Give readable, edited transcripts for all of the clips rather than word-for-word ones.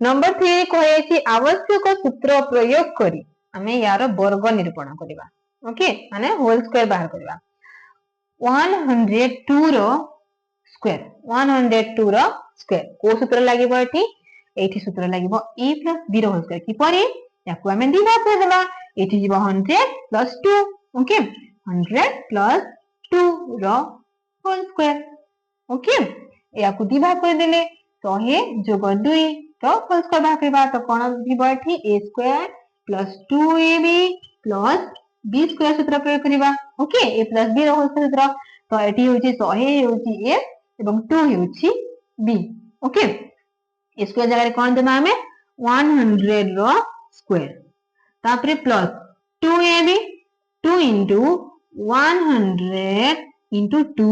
Number 3 कहे आवश्यक सूत्र प्रयोग करी आमे यार वर्ग निरूपण करबा ओके माने होल स्क्वायर बाहर करबा 102 रो स्क्वायर 102 रो स्क्वायर को सूत्र लागिबो एठी सूत्र लागिबो a + b रो होल स्क्वायर की परे याकू आमे दी भाग कर देबा एठी जीवो 100 + 2 ओके 100 + 2 रो होल स्क्वायर ओके याकू दी भाग कर देले 100 जोग 2 तो होल स्क्वायर भाग करबा तो कोन जीवो एठी a² + 2ab + b स्क्वायर सूत्र प्रयोग करबा ओके a + b रो होल सूत्र तो एठी होची 100 होची a एवं 2 होची b ओके ए स्क्वायर जगह कोन देबा हमें 100 रो स्क्वायर तापरे प्लस 2ab 2 * 100 * 2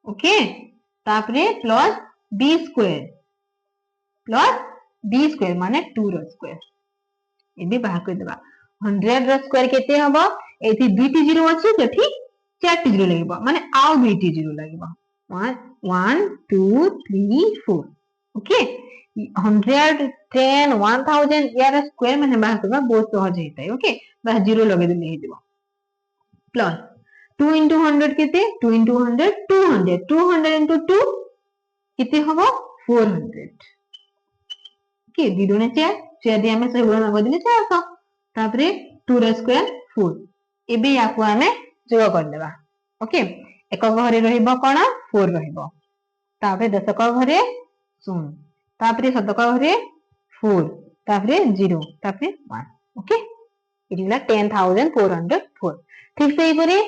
ओके तापरे प्लस b स्क्वायर माने 2 रो स्क्वायर एबे बाहर कर देबा 100 रो स्क्वायर केते हबो एथि दुईटी जीरो अछि सेठी चारटी जीरो लागबो माने आउ दुईटी जीरो लागबो 1 2 3 4 ओके 100 10 1000 यार स्क्वायर माने बाहर करबा बहुत सहज हेतै ओके बस जीरो लगे देले हे देबो प्लस 2 * 100 केते 2 * 100 200 200 * 2 केते हबो 400 ओके दी दुने 4 4 दे हमें से गुणन कर देले 400 तापरे 2 रो स्क्वायर 4 एबे याकू हमें जोग कर देबा ओके एक घरे रहिबो कोन 4 रहिबो तापरे दशक घरे 0 तापरे शतक घरे 4 तापरे 0 तापरे 1 ओके इदिला 10404 ठीक से इपरे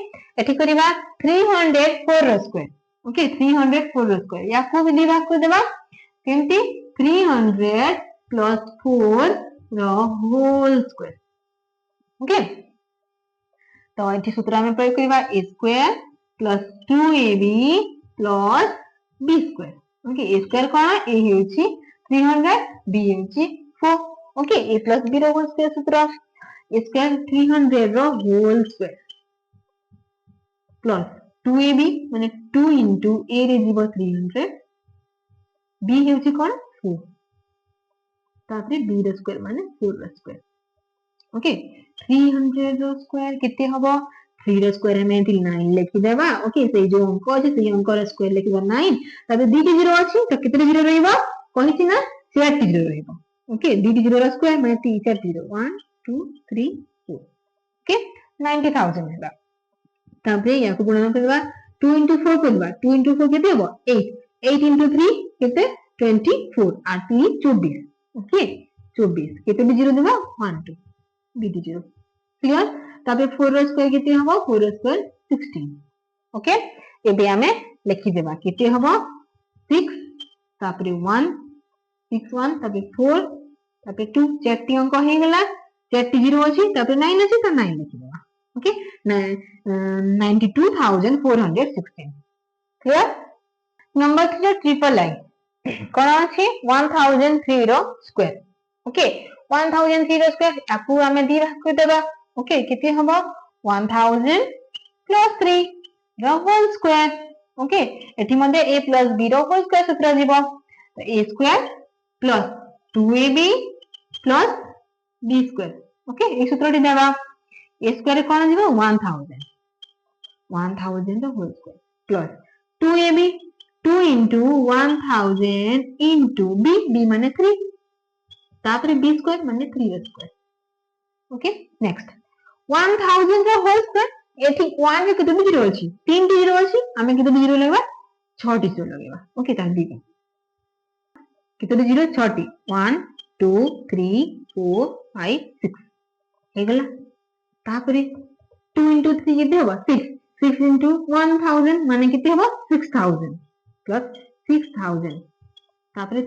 एठी करिबा 304 रो स्क्वायर ओके 304 रो स्क्वायर याकू भी दी भाग कर देबा केमती 300 + 4 रो होल स्क्वायर ओके तो एठी सूत्र हमें प्रयोग करबा a² + 2ab + b square okay a square कोन a हेउची 300 b हेउची 4 ओके a + b रो होल स्क्वायर सूत्र a स्क्वायर 300 रो होल स्क्वायर प्लस 2ab माने 2 * a रे जीवो 300 b हेउची कोन 4 तापरे b रो स्क्वायर माने 4 रो स्क्वायर ओके 300 रो स्क्वायर केते हबो 3 रो स्क्वायर हमें 9 लिखि देबा ओके से जो अंक अछि से अंक रो स्क्वायर लिखिबा 9 तबे दीटी जीरो अछि तो केते जीरो रहइबो कहिछि ना 4 टी जीरो रहइबो ओके दीटी जीरो रो स्क्वायर माने 4 जीरो 1 2 3 4 ओके 90000 हेबा तबे याकू गुणन करबा 2 * 4 करबा 2 * 4 केते हबो 8 8 * 3 केते 24 8 3 24 ओके 24 केते भी जीरो देबा 1 2 बीटी जीरो क्लियर तबे 4 रो स्क्वायर केते हबो 4 रो स्क्वायर 16 ओके एबे हमें लिखि देबा केते हबो 6 तापरे 1 6 1 तबे 4 तबे 2 चारटी अंक हे गेला चारटी जीरो अछि तबे 9 अछि त 9 लिखि देबा okay 92416 clear number 3 triple I कोन अछि 1003 रो स्क्वायर ओके 1003 रो स्क्वायर याकू हमें दी भाग कर देबा ओके केते हबो 1000 + 3 रो होल स्क्वायर ओके एठी मध्ये a + b रो होल स्क्वायर सूत्र जीवो तो a² + 2ab + b square okay ए सूत्रटी देबा a² कोन जीवो 1000 रो whole square plus 2ab 2 * 1000 * b b माने 3 तापरे b स्क्वायर माने 3 रो स्क्वायर ओके नेक्स्ट 1000 रो होल स्क्वायर एठी 1 रे केते जीरो अछि 3 टी जीरो अछि हमें केते जीरो लगबा 6 टी जीरो लगबा ओके ताल दी केते जीरो 6 टी 1 2 3 4 5 6 हे गला तापरे 2 * 3 केते होबा 6 6 * 1000 माने केते होबा 6000 + 6000 तापरे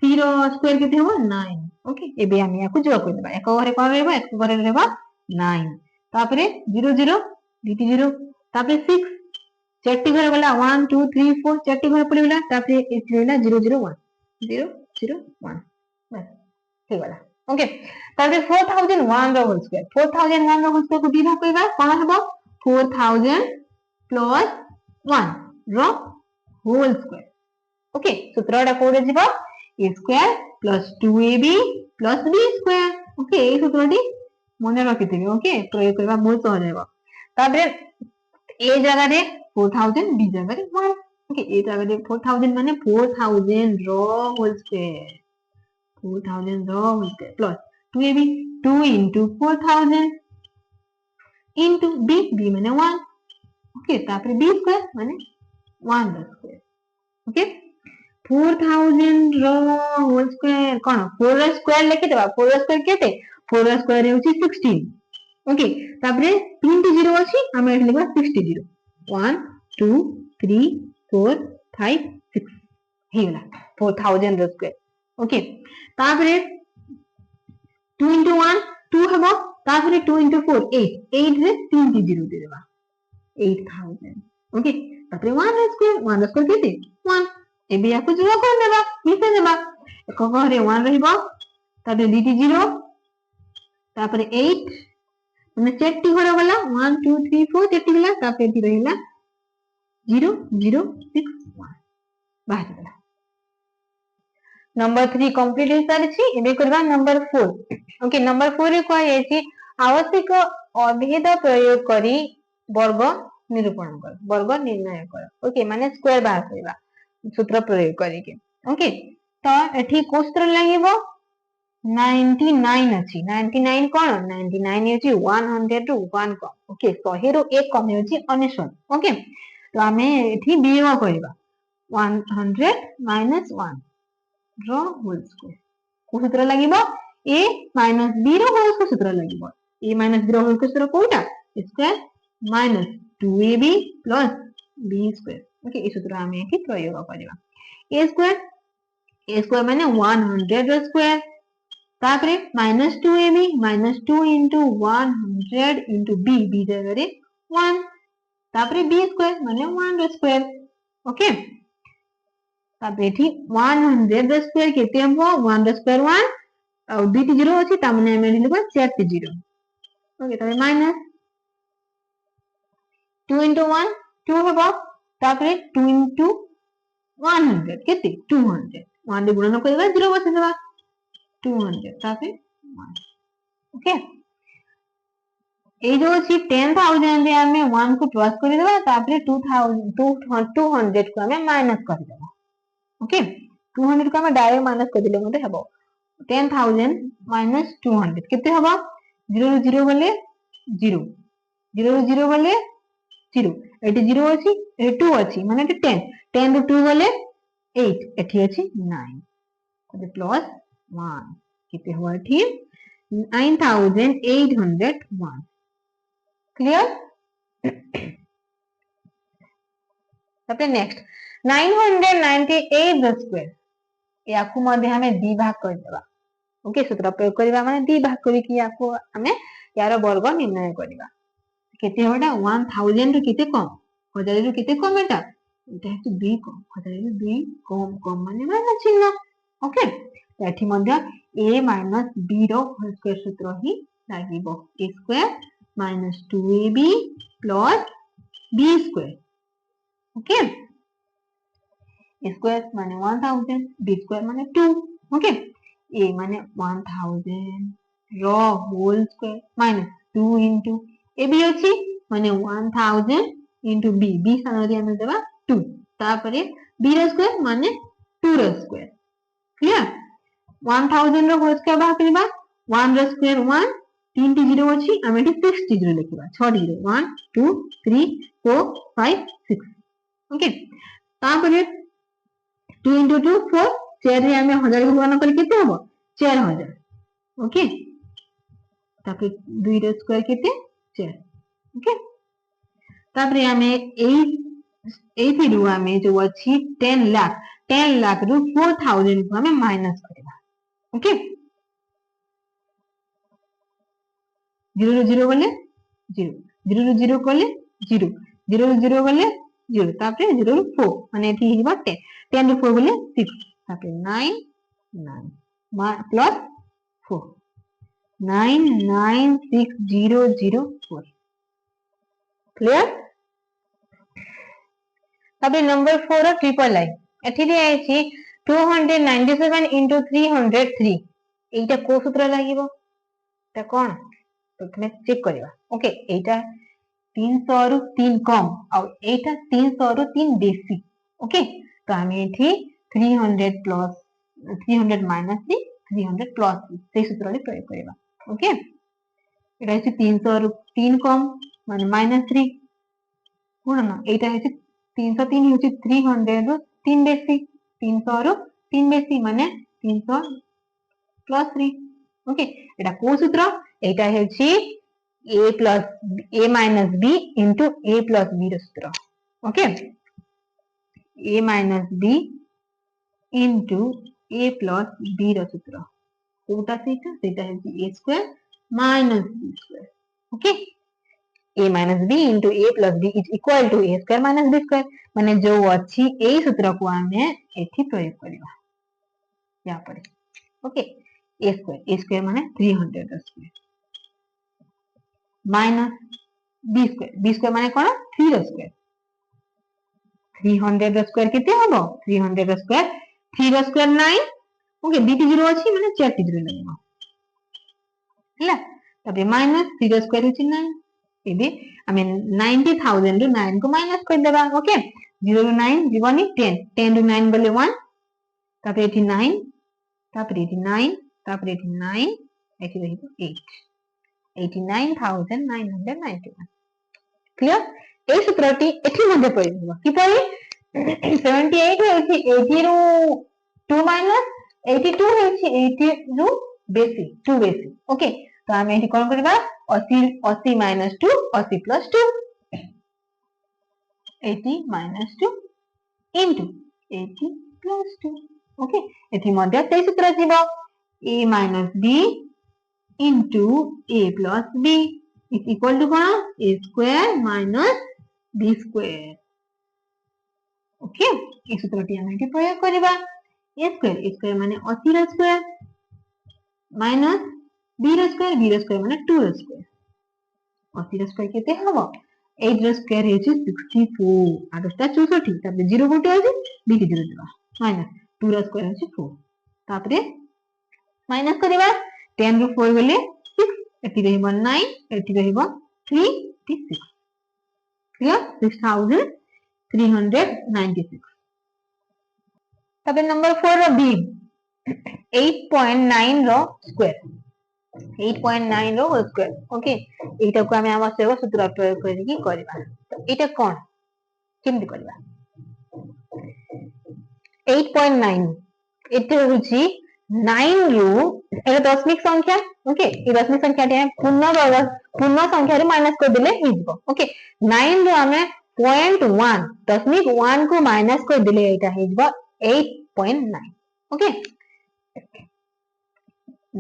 3 रो स्क्वायर केते होबा 9 ओके एबे हम याकू जोग कर देबा एक घरे कोन रहबा एक घरे रहबा 9 तापरे 0 0 बीटी 0 तापरे 6 चारटी घरे गला 1 2 3 4 चारटी घरे पड़ी गला तापरे एथि रहला 0 0 1 0 0 1 बस हे गला ओके तापरे 4001 रो होल स्क्वायर 4001 रो होल स्क्वायर को दी भाग करबा कोन हबो 4000 + 1 रो होल स्क्वायर ओके सूत्रटा कोडे जीवो a square plus 2ab plus b square okay ए सूत्रटी मने रखिथिबे ओके प्रयोग करबा बहुत सहज हेबो ताबे ए जगह रे 4000 b जगह रे 1 ओके ए जगह रे 4000 माने 4000 रो होल स्क्वायर 4000 रो whole square plus 2ab 2 into 4000 into b माने 1 ओके तापर b स्क्वायर माने 1 रो स्क्वायर ओके 4000 रो होल स्क्वायर कोन 4 रो स्क्वायर लिखि देबा 4 रो स्क्वायर केते 4 रो स्क्वायर होची 16 ओके तापर 3 टी 0 अछि हम एठी लिखबा 60 1 2 3 4 5 6 हेला 4000 रो स्क्वायर ओके तापर 2 into 1 2 हबो तापर 2 into 4 8 8 रे 3 टी 0 दे देबा 8000 ओके तापर 1 रो स्क्वायर केते 1 एबे याको जोड़ कर देबा मिसे देबा एको घरे 1 रहिबो तापर dt 0 तापर 8 माने 4 टी घरे वाला 1 2 3 4 4 टी वाला तापर एठी रहिला 0 0 6 1 बाहर गला नंबर 3 कंप्लीट हो सारिछि एबे करबा नंबर 4 ओके नंबर 4 रे कोइ एछि आवश्यक अभेद प्रयोग करी वर्ग निरूपण कर वर्ग निर्णय कर ओके माने स्क्वायर बाहर करबा सूत्र प्रयोग करिके ओके तो एठी को सूत्र लागिबो 99 अछि 99 कोन 99 अछि 100 रु 1 कम ओके 100 रु 1 कम अछि 99 ओके तो हमें एठी वियोग करबा 100 minus 1 रो होल स्क्वायर को सूत्र लागिबो a minus b रो होल स्क्वायर सूत्र लागिबो a minus b रो होल स्क्वायर सूत्र कोइटा square minus 2ab plus b square okay ई सूत्र हमें एठी प्रयोग करबा a स्क्वायर माने 100 रो स्क्वायर तापरे -2ab -2 into 100 into b जगह रे 1 तापरे b स्क्वायर माने 1 रो स्क्वायर ओके तापरे एठी 100 रो स्क्वायर केते हमो 1 रो स्क्वायर 1 और b टी 0 अछि ता माने हम लिखबा 4 टी 0 ओके तापरे माइनस 2 into 1 2 हबो तापरे 2 into 100 केते 200 1 रे गुणन करबा 0 बसे देबा 200 तापरे 1 ओके ए जो अछि 10000 रे हमें 1 को प्लस कर देबा तापरे 2000 200 को हमें माइनस कर देबा ओके 200 को हमें डायरेक्ट माइनस कर दिले मते हबो 10000 minus 200 केते हबो 0 रो 0 गले 0 0 रो 0 गले 0 एटी 0 अछि ए 2 अछि माने 10 10 रो 2 गले 8 एठी अछि 9 तो प्लस 1 केते हबो एठी 9801 क्लियर तापर नेक्स्ट 998 द स्क्वायर याकू मध्ये हमें दी भाग कर देबा ओके सूत्र प्रयोग करबा माने दी भाग करी कि याकू हमें यार वर्ग निर्णय करबा केते होडा 1000 रो केते कम 1000 रो केते कम एटा एटा हेतु 2 कम 1000 रो 2 कम कम माने माइनस चिन्ह ओके एठी मध्ये a b रो होल स्क्वायर सूत्र ही लागिबो a square -2ab b square okay a square माने 1000 b स्क्वायर माने 2 ओके a माने 1000 रो whole square minus 2 into a b अछि माने 1000 into b b सानरी हम देबा 2 तापरे b रो स्क्वायर माने 2 रो स्क्वायर क्लियर 1000 रो होल स्क्वायर बाहर करबा 1 रो स्क्वायर 1 3 टी 0 अछि हम एठी 6 टी 0 लिखबा 6 टी 0 1 2 3 4 5 6 ओके तापरे 2 into 2 4 4 रे हमें 1000 को गुणन कर केते हबो 4000 ओके तापरे 2 रो स्क्वायर केते 4 ओके तापरे हमें एथि रु हमें जो अछि 10 लाख रु 4000 को हमें माइनस करबा ओके 0 रो 0 गले 0 0 रो 0 गले 0 0 रो 0 गले 0 तापरे 0 रो 4 माने एथि हिबा 10 10 रो 4 गले 6 तापरे 9 प्लस 4 996004 क्लियर तबे नंबर 4 ट्रिपल लाइन एठी दे आइछि 297 into 303 এইটা কোন সূত্র লাগিব এটা কোন প্রথমে চেক করিবা ওকে এইটা 300 রু 3 কম আর এইটা 300 রু 3 বেশি ওকে তো আমি এটি 300 প্লাস 300 মাইনাস 300 প্লাস সেই সূত্রটি প্রয়োগ করিবা ওকে এটা হচ্ছে 300 রু 3 কম মানে মাইনাস 3 কোন না এইটা হচ্ছে 303 হচ্ছে 300 রু 3 বেশি 300 রু 3 বেশি মানে 300 প্লাস 3 ওকে এটা কোন সূত্র এটা হচ্ছে a plus a minus b into a plus b র সূত্র ওকে a minus b into a plus b র সূত্র কোনটা সেটা হচ্ছে a square minus b square okay a minus b into a plus b is equal to a square minus b square মানে जो ଅଛି এই সূত্রକୁ ଆମେ ଏଠି ପ୍ରୟୋଗ କରିବା या पर ओके a square মানে 300 ର square minus b square মানে কোন 3 ର square 300 ର square কেতে হবো 300 ର square 3 ର square 9 ओके দুটি জিরো আছে মানে চারটি জিরো লাগবে ହେଲା তারপরে মাইনাস 3 ର square হচ্ছে 9 ଏବେ ଆମେ 90000 ରୁ 9 କୁ ମାଇନାସ କରିଦେବା ଓକେ 0 ରୁ 9 ଯିବନି 10 10 ରୁ 9 ଗଲେ 1 তারপরে এটি 9 তারপরে এটি 9 তারপরে এটি 9 এটি রহিব 8 89,991 ক্লিয়ার এই সূত্রটি এটি মধ্যে পড়ে দিব কিপরি 78 হচ্ছে 80 রু 2 মাইনাস 82 হচ্ছে 80 রু বেশি 2 বেশি ওকে তো আমি এটি কোন করিবা 80 80 minus 2 80 plus 2 80 minus 2 into 80 plus 2 ওকে এটি মধ্যে সেই সূত্র দিব a minus b into a plus b is equal to what? A square minus b square. Okay? এই সূত্রটি আমরা এটি প্রয়োগ করিবা a square মানে 80 র স্কয়ার minus b র স্কয়ার মানে 2 র স্কয়ার 80 র স্কয়ার কেতে হবো 8 র স্কয়ার হচ্ছে 64 আর এটা 64 তারপরে 0 গুটে আছে b কে 0 দেবা minus 2 র স্কয়ার হচ্ছে 4 তারপরে মাইনাস করিবা 10 ରୁ 4 গলে 6 এটি রহিব 9 এটি রহিব 3 এটি 6 ক্লিয়ার 6396 তারপরে নাম্বার 4 র বি 8.9 র স্কয়ার 8.9 র হোল স্কয়ার ওকে এইটাକୁ ଆମେ ଆମ ସେව ସୂତ୍ର ପ୍ରୟୋଗ କରିକି କରିବା ତ ଏଇଟା କଣ କେମିତି କରିବା 8.9 এটা হচ্ছে 9 ରୁ এটা দশমিক সংখ্যা ওকে এই দশমিক সংখ্যাটি আমি পূর্ণ সংখ্যাରୁ মাইনাস କରିଦେଲେ ହେଇଯିବ ওকে 9 ରୁ ଆମେ 0.1 দশমিক 1 କୁ মাইনাস କରିଦେଲେ এইটা ହେଇଯିବ 8.9 ওকে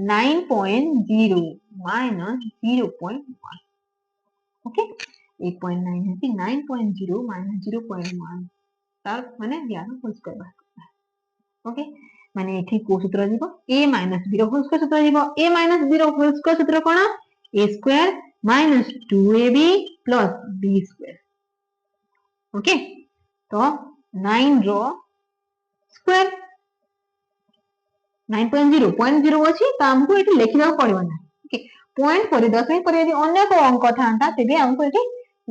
9.0 minus 0.1 ওকে 8.9 হচ্ছে 9.0 minus 0.1 তার মানে জ্ঞান হোল স্কয়ার ওকে মানে এটি কোন সূত্র দিব a minus b র হোল স্কয়ার সূত্র দিব a minus b র হোল স্কয়ার সূত্র কোন a square minus 2ab plus b square ওকে তো 9 র স্কয়ার 9.0 0 ଅଛି ତ ଆମକୁ ଏଠି ଲେଖିବାକୁ ପଡିବ ନା ଓକେ ପଏଣ୍ଟ ପରେ ଦଶମିକ ପରେ ଯଦି ଅନ୍ୟ କୋଉ ଅଙ୍କ ଥାନ୍ତା ତେବେ ଆମକୁ ଏଠି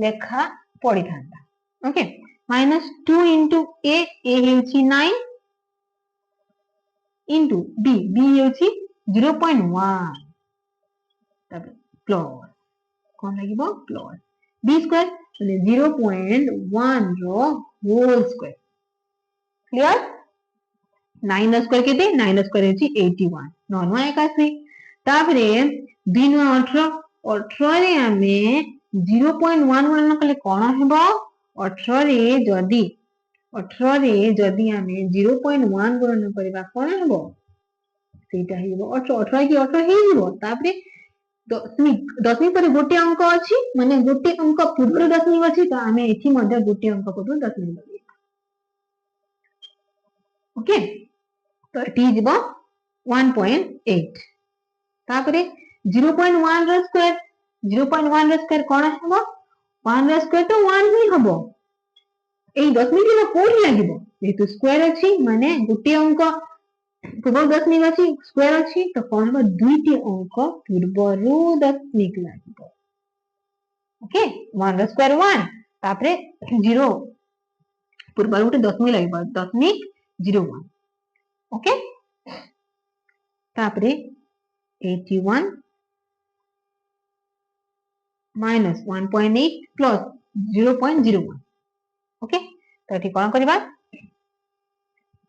ଲେଖା ପଡିଥାନ୍ତା ଓକେ -2 into a ହେଉଛି 9 into b ହେଉଛି 0.1 ତାପରେ ପ୍ଲସ୍ କଣ ଲାଗିବ ପ୍ଲସ୍ b ସ୍କୟାର ମାନେ 0.1 ର ହୋଲ ସ୍କୟାର କ୍ଲିୟର 9 ର ସ୍କୟାର କେତେ 9 ର ସ୍କୟାର ହେଉଛି 81 9 9 81 ତାପରେ 2 9 18 18 ରେ ଆମେ 0.1 ଗୁଣନ କଲେ କଣ ହେବ 18 ରେ ଯଦି ଆମେ 0.1 ଗୁଣନ କରିବା କଣ ହେବ ସେଇଟା ହେଇଯିବ 18 କି 18 ହେଇଯିବ ତାପରେ ଦଶମିକ ପରେ ଗୋଟେ ଅଙ୍କ ଅଛି ମାନେ ଗୋଟେ ଅଙ୍କ ପୂର୍ବରୁ ଦଶମିକ ଅଛି ତ ଆମେ ଏଠି ମଧ୍ୟ ଗୋଟେ ଅଙ୍କ ପୂର୍ବରୁ ଦଶମିକ ଲଗେଇବା ଓକେ ତ ଏଠି ହେଇଯିବ 1.8 ତାପରେ 0.1 ର ସ୍କୟାର 0.1 ର ସ୍କୟାର କଣ ହେବ 1 ର ସ୍କୟାର ତ 1 ହିଁ ହେବ এই দশমিকটি কোଠି লাগিব जेतु स्क्वायर अछि माने गुटी अंक पूर्व दशमिक अछि स्क्वायर अछि तो कोन हो दुईटी अंक पूर्वरु दशमिक लागिबो ओके 1 रो स्क्वायर 1 तापरे 0 पूर्वरु गुटे दशमिक लागिबो दशमिक 01 ओके तापरे 81 minus 1.8 plus 0.01 ओके तो एठी कोन करबा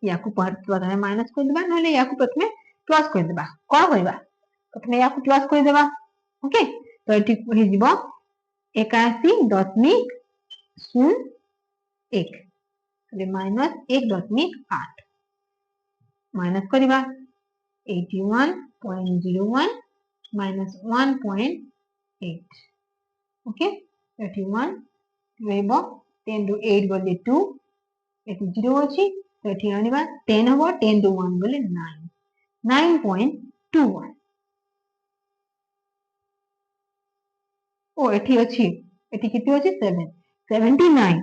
याकू प्रथमे माइनस कर देबा नले याकू प्रथमे प्लस कर देबा कोन करबा प्रथमे याकू प्लस कर देबा ओके तो एठी हे जिवो 81.01 એટલે માઈનસ 1.8 માઈનસ કરીবা 81.01 minus 1.8 ओके 31 रहबो 10 रो 8 गले 2 एटी 0 अछि तो एठी आनिबा 10 हबो 10 रो 1 गले 9 9.21 ओ एठी अछि एठी किती अछि 7 79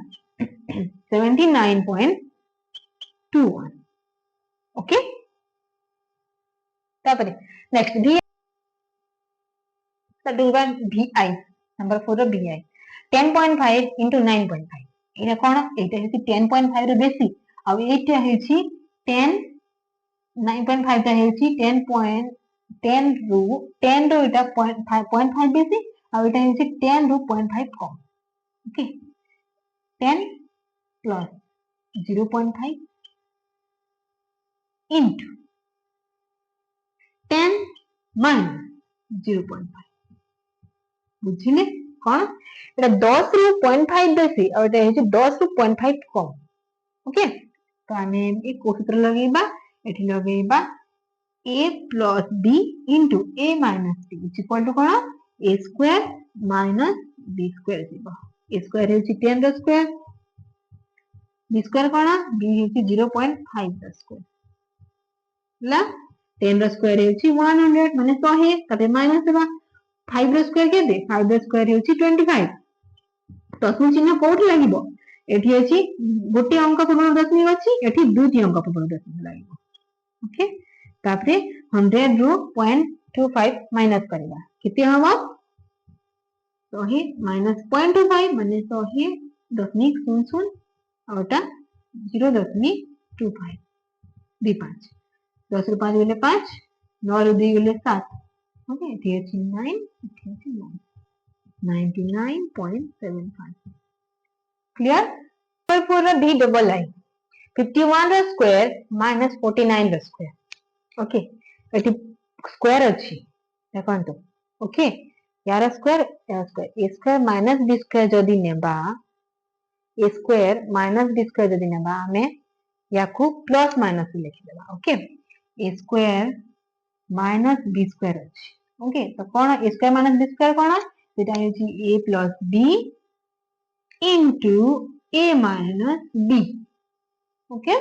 79.21 ओके तापर नेक्स्ट भी तो दूसरा VI नंबर 4 रो VI 10.5 into 9.5 एटा कोन एटा हेछि 10.5 रो बेसी आ एटा हेछि 10 9.5 टा हेछि 10 रो 10 रो एटा 0.5 बेसी आ एटा हेछि 10 रो 0.5 कम ओके 10 plus 0.5 into 10 minus 0.5 बुझिले कोन एटा 10 रो 0.5 बेसी और एटा हेछि 10 रो 0.5 कम ओके तो आमे एक सूत्र लगेबा एठी लगेबा a plus b into a minus b is equal to कोन a square minus b square जीवो a square हेछि 10 रो स्क्वायर b square कोन b हेछि 0.5 रो स्क्वायर ला 10 रो स्क्वायर हेछि 100 माने 100 तबे माइनस देबा 5 रो स्क्वायर केते 5 रो स्क्वायर हेछि 25 दशमिक चिन्ह कोठी लागिबो एठी अछि गोटे अंक पूर्व दशमिक अछि एठी दुटी अंक पूर्व दशमिक लागिबो ओके तापरे 100 रो 0.25 माइनस करबा केते हबो 100 माइनस 0.25 माने 100 दशमिक 00 औटा 0.25 25 10 रो 5 गेले 5 9 रो 2 गेले 7 ओके एठी अछि 9 एठी अछि 9 99.75 clear for a b double I 51 रो स्क्वायर minus 49 रो स्क्वायर ओके एठी स्क्वायर अछि देखंतु ओके यार square a square minus b square जदी नेबा a square minus b square जदी नेबा हमें याकू प्लस माइनस लिखि देबा okay a square minus b square अछि ओके तो कोन a square minus b square कोन सेटा हेछि a plus b into a minus b okay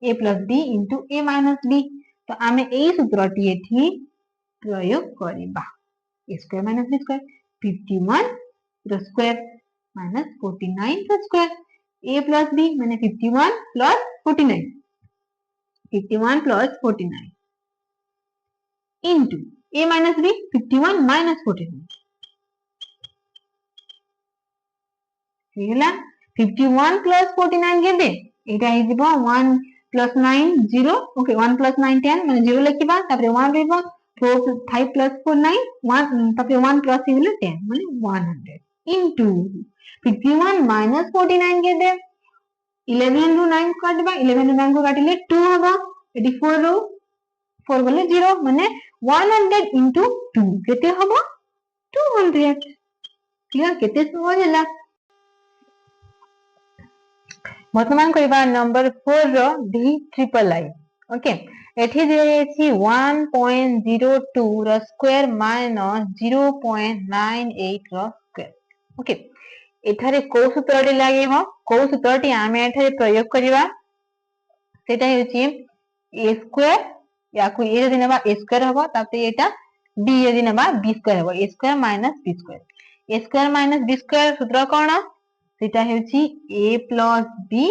a plus b into a minus b तो आमे एई सूत्रटी एठी प्रयोग करिबा a square minus b square 51 रो स्क्वायर minus 49 रो स्क्वायर a plus b माने 51 plus 49 51 plus 49 into a minus b 51 minus 49 Hella 51 plus 49 केते एटा हे जिवो 1 plus 9 0 ओके 1 plus 9 10 माने 0 लिखिबा तापरे 1 रहबो 4 5 plus 4 9 1 तापरे 1 plus हेले 10 माने 100 into 51 minus 49 केते 11 रो 9 काटबा 11 रो 9 को काटिले 2 हबो 84 रो 4 गले 0 माने 100 into 2 केते हबो 200 क्लियर केते सहज होला वर्तमान करबा नंबर 4 रो d ट्रिपल I ओके एठी देछि 1.02 रो स्क्वायर माइनस 0.98 रो स्क्वायर ओके एठारे को सूत्रटी लागेबो को सूत्रटी आमे एठारे प्रयोग करिबा सेटा हेछि a स्क्वायर याकू a जदि नेबा a स्क्वायर हबो ताते एटा b जदि नेबा b स्क्वायर हबो a square minus b square a square minus b square सूत्र कोन सेटा हेछि a plus b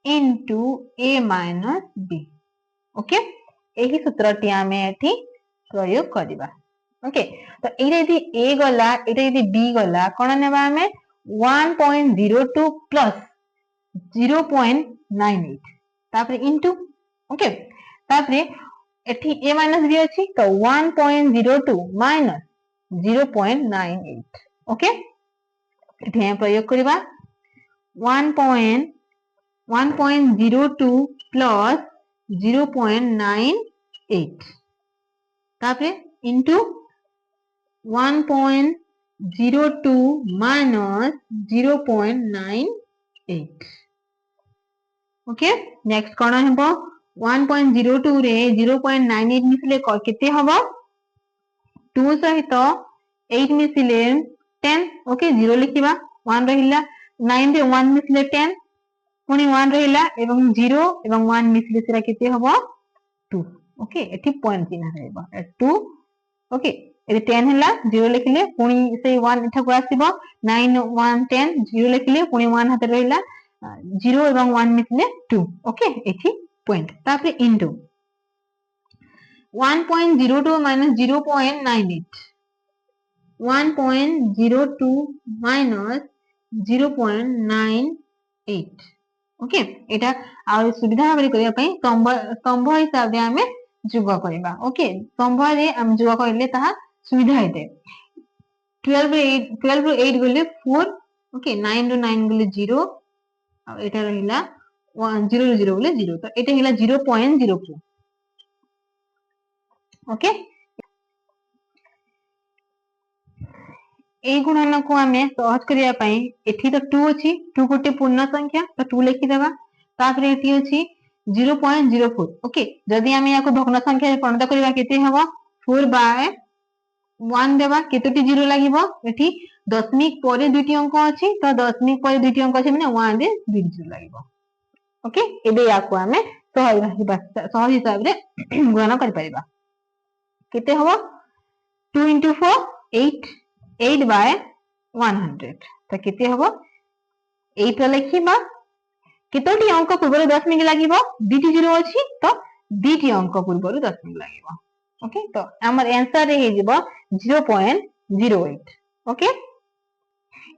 into a minus b. Okay यही सूत्रटी आमे एठी प्रयोग करिबा ओके तो एटा यदि a गला एटा यदि b गला कोन नेबा आमे 1.02 प्लस 0.98 तापर इनटू ओके तापर एठी a minus b अछि तो 1.02 minus 0.98 ओके एठी हम प्रयोग करिबा 1.02 plus 0.98 तापर into 1.02 minus 0.98 ओके नेक्स्ट कोन हेबो 1.02 रे 0.98 मिसले केते हबो 2 सहित 8 मिसले 10 ओके 0 लिखिबा 1 रहिला 9 रे 1 मिसले 10 पुनी 1 रहिला एवं 0 एवं 1 मिसले सेरा केते हबो 2 ओके एठी पॉइंट चिन्ह रहइबो 2 ओके एबे 10 हला 0 लिखले पुनी से 1 इठा को आसीबो 9 1 10 0 लिखले पुनी 1 हाथ रहिला 0 एवं 1 मिसले 2 ओके एठी पॉइंट तापर इनटू 1.02 minus 0.98 1.02 minus 0.98 ओके एटा आ सुविधा भाबरे करिया पई स्तंभ हिसाब रे हमें जोग करबा ओके स्तंभ रे हम जोग करले ताहा सुविधा हेते 12 रो 8 गले 4 ओके 9 रो 9 गले 0 आ एटा रहिला 1 0 रो 0 गले 0 तो एटा हिला 0.04 ओके ए गुणन को हमें सहज करिया पई एठी तो 2 अछि 2 गोटे पूर्ण संख्या तो 2 लिखि देबा तापर एठी अछि 0.04 ओके जदी हमें याको भग्न संख्या रे परिणत करिवा केते हबो 4 बाय 1 देबा केतोटी 0 लागिबो एठी दशमिक परे दुटी अंक अछि तो दशमिक परे दुटी अंक अछि माने 1 रे 2 0 लागिबो ओके एबे याको हमें सहज हिसाब रे गुणन करि परिबा केते हबो 2 into 4 8 8 by 100 तो केते हबो 8 रे लिखिबा केतोटी अंक पूर्व दशमिक लागिबो दुटी 0 अछि तो दुटी अंक पूर्व दशमिक लागिबो ओके तो हमर आंसर रे हे जिवो 0.08 ओके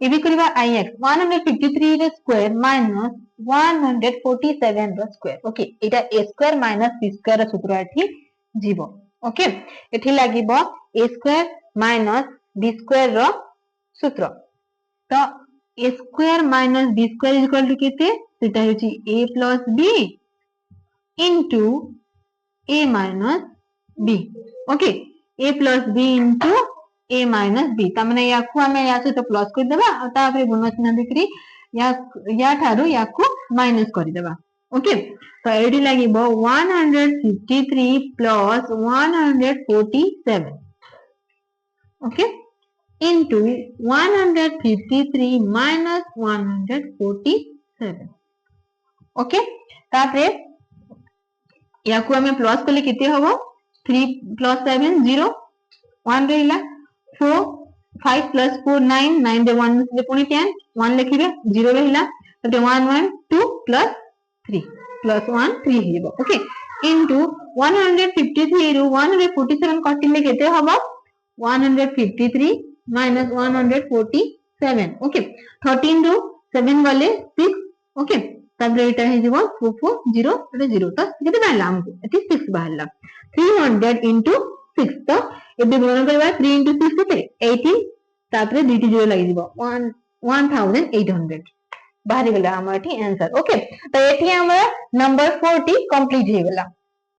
एबी करबा ix 153 रे स्क्वायर माइनस 147 रो स्क्वायर ओके एटा a square minus b square रो सूत्र एठी जीवो ओके एठी लागिबो a square minus b square रो सूत्र तो a square minus b square equal to केते सेटा होची a plus b into a minus b okay a plus b into a minus b तमने याकू हमें यासे तो प्लस कर देबा आ तापरे गुण चिन्ह देखरी या थारु याकू माइनस कर देबा ओके तो एडी लागिबो 153 plus 147 okay into 153 minus 147 okay तापरे याकू हमें प्लस करले केते हबो 3 plus 7 0 1 रहिला 4 5 plus 4 9 9 रे 1 मिसले पुनी 10 1 लिखिबे 0 रहिला तबे 1 1 2 plus 3 plus 1 3 हिबो ओके into 153 रो 147 कटिले केते हबो 153 minus 147 ओके 13 रो 7 गले 6 ओके तबरे एटा हे जीवो 440 एटा 0 तो केते बाहरला हमको एटी 6 बाहरला 300 into 6 तो एबे गुणन करबा 3 into 6 केते 18 तापरे दुटी 0 लागि जीवो 1800 बाहरी गला हमर एटी आंसर ओके तो एटी हमर नंबर 40 कंप्लीट हे गला।